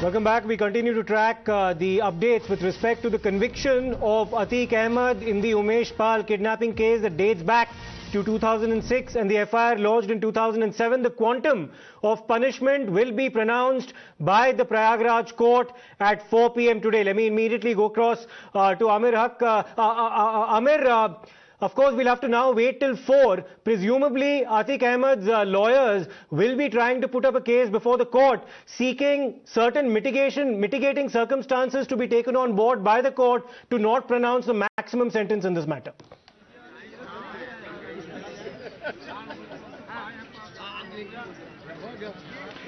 Welcome back. We continue to track the updates with respect to the conviction of Atiq Ahmed in the Umesh Pal kidnapping case that dates back to 2006 and the FIR lodged in 2007. The quantum of punishment will be pronounced by the Prayagraj court at 4 p.m. today. Let me immediately go across to Amir Haq. Amir, of course, we'll have to now wait till 4. Presumably, Atiq Ahmed's lawyers will be trying to put up a case before the court, seeking certain mitigating circumstances to be taken on board by the court to not pronounce the maximum sentence in this matter.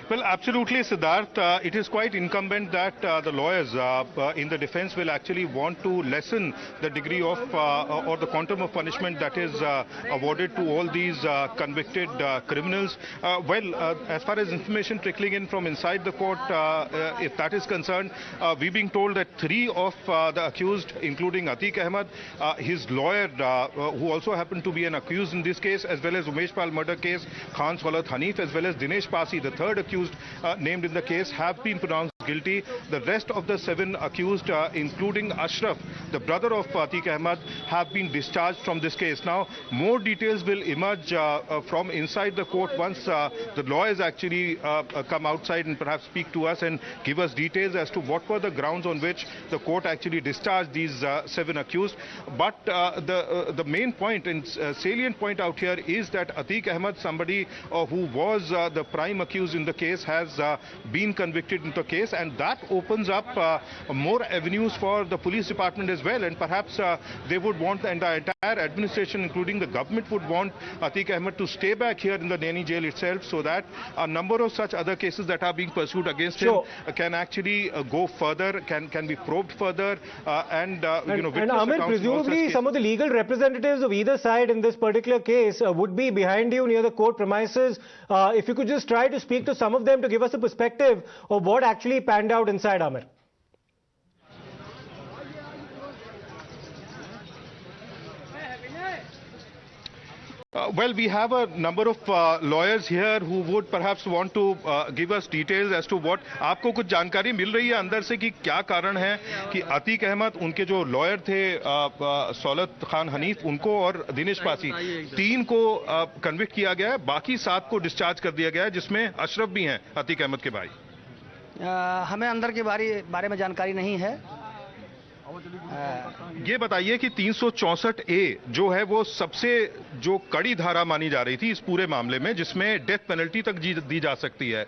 Well, absolutely, Siddharth. It is quite incumbent that the lawyers in the defense will actually want to lessen the degree of or the quantum of punishment that is awarded to all these convicted criminals. As far as information trickling in from inside the court, if that is concerned, we're being told that 3 of the accused, including Atiq Ahmed, his lawyer, who also happened to be an accused in this case, as well as Umesh Pal murder case, Khan Saulat Hanif, as well as Dinesh Pasi, the third accused named in the case, have been pronounced guilty. The rest of the 7 accused, including Ashraf, the brother of Atiq Ahmed, have been discharged from this case. Now, more details will emerge from inside the court once the lawyers actually come outside and perhaps speak to us and give us details as to what were the grounds on which the court actually discharged these 7 accused. But the main point and salient point out here is that Atiq Ahmed, somebody who was the prime accused in the case, has been convicted in the case, and that opens up more avenues for the police department as well. And perhaps they would want, and the entire administration, including the government, would want Atiq Ahmed to stay back here in the Naini jail itself, so that a number of such other cases that are being pursued against him can actually go further, can be probed further, and Amir, presumably some of the legal representatives of either side in this particular case would be behind you near the court premises. If you could just try to speak to some of them to give us a perspective of what actually panned out inside, Amir. Well, we have a number of lawyers here who would perhaps want to give us details as to what. आपको कुछ जानकारी मिल रही है अंदर से कि क्या कारण है कि अतीक अहमद, उनके जो लॉयर थे सौलत खान हनीफ, उनको और दिनेश पासी, 3 को कन्विक्ट किया गया है, बाकी 7 को डिस्चार्ज कर दिया गया है, जिसमें अशरफ भी हैं, अतीक अहमद के भाई। हमें अंदर के बारे में जानकारी नहीं है। ये बताइए कि 364 ए जो है वो सबसे जो कड़ी धारा मानी जा रही थी इस पूरे मामले में, जिसमें डेथ पेनल्टी तक दी जा सकती है,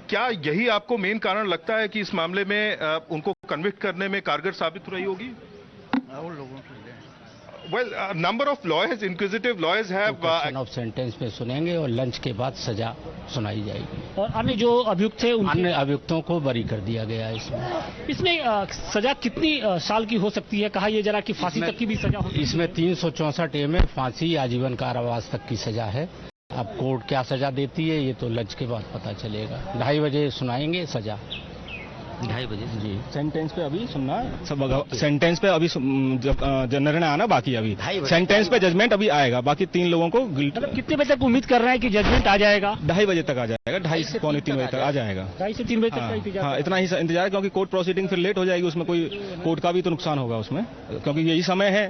क्या यही आपको मेन कारण लगता है कि इस मामले में उनको कन्विक्ट करने में कारगर साबित रही होगी? Well, a number of lawyers, inquisitive lawyers have of sentence पे सुनेंगे और लंच के बाद सजा सुनाई जाएगी। और अन्य जो अभियुक्त थे, अन्य अभियुक्तों को बरी कर दिया गया है। इसमें सजा कितनी साल की हो सकती है? कहा यह जरा कि फांसी तक की भी सजा हो? इसमें 364 ए में फांसी, आजीवन कारावास तक की सजा है। अब कोर्ट क्या सजा देती है ये तो लंच के बाद पता चलेगा। 2:30 बजे सुनाएंगे सजा। 2:30 बजे जी। सेंटेंस पे अभी सुनना सब, सेंटेंस पे अभी निर्णय आना बाकी, अभी सेंटेंस पे जजमेंट अभी आएगा, बाकी 3 लोगों को मतलब कितने बजे तक उम्मीद कर रहे हैं कि जजमेंट आ जाएगा? 2:30 बजे तक आ जाएगा, 2:30 से पौने 3 बजे तक आ जाएगा। 2:30 से 3 बजे तक। हाँ, इतना ही इंतजार, क्योंकि कोर्ट प्रोसीडिंग फिर लेट हो जाएगी, उसमें कोई कोर्ट का भी तो नुकसान होगा उसमें, क्योंकि यही समय है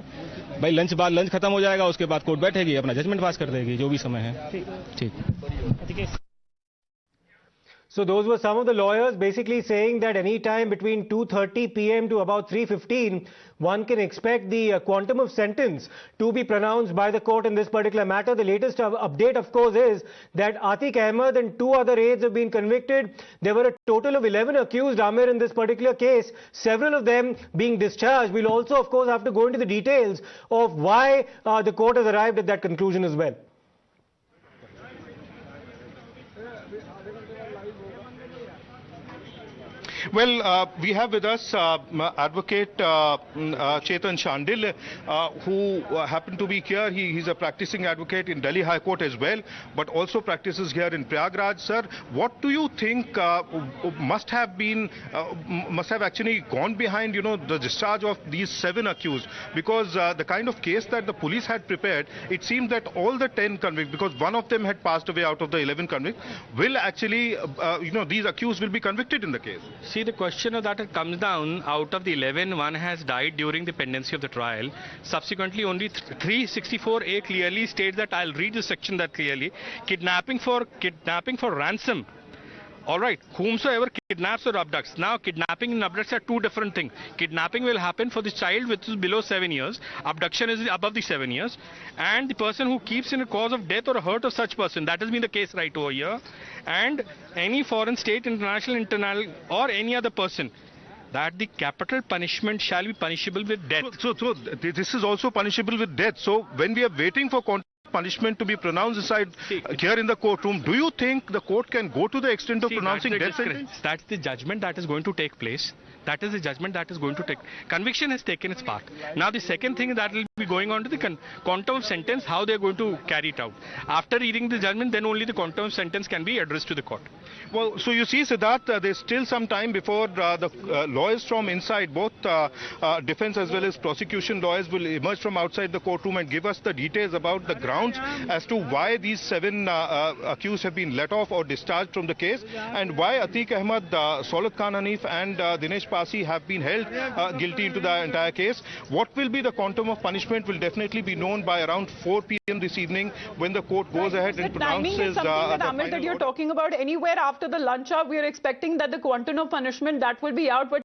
भाई, लंच खत्म हो जाएगा, उसके बाद कोर्ट बैठेगी, अपना जजमेंट पास कर देगी, जो भी समय है। ठीक। So those were some of the lawyers basically saying that any time between 2:30 p.m. to about 3:15, one can expect the quantum of sentence to be pronounced by the court in this particular matter. The latest update, of course, is that Atiq Ahmed and 2 other aides have been convicted. There were a total of 11 accused, Amir, in this particular case, several of them being discharged. We'll also, of course, have to go into the details of why the court has arrived at that conclusion as well. Well, we have with us Advocate Chetan Shandil, who happened to be here. He's a practicing advocate in Delhi High Court as well, but also practices here in Prayagraj. Sir, what do you think must have actually gone behind, the discharge of these 7 accused? Because the kind of case that the police had prepared, it seemed that all the 10 convicts, because one of them had passed away out of the 11 convicts, will actually, these accused will be convicted in the case. See, the question of that comes down out of the 11, one has died during the pendency of the trial. Subsequently, only 364A clearly states that, I'll read the section that clearly, kidnapping for ransom. All right, whomsoever kidnaps or abducts. Now, kidnapping and abducts are two different things. Kidnapping will happen for the child which is below 7 years. Abduction is above the 7 years. And the person who keeps in a cause of death or hurt of such person. That has been the case right over here. And any foreign state, international, or any other person, that the capital punishment shall be punishable with death. So this is also punishable with death. So when we are waiting for punishment to be pronounced aside here in the courtroom, do you think the court can go to the extent of pronouncing death sentence? That's the judgment that is going to take place. That is the judgment that is going to take. Conviction has taken its part. Now the second thing that will be going on to the quantum of sentence, how they are going to carry it out. After reading the judgment, then only the quantum of sentence can be addressed to the court. Well, so you see, Siddharth, there's still some time before the lawyers from inside, both defense as well as prosecution lawyers, will emerge from outside the courtroom and give us the details about the grounds as to why these 7 accused have been let off or discharged from the case, and why Atiq Ahmad, Saulat Khan Hanif and Dinesh Pasi have been held guilty into the entire case. What will be the quantum of punishment will definitely be known by around 4 p.m. this evening when the court goes ahead and pronounces timing is something that Ahmed, that you're talking about. Anywhere after the lunch hour, we are expecting that the quantum of punishment that will be out. But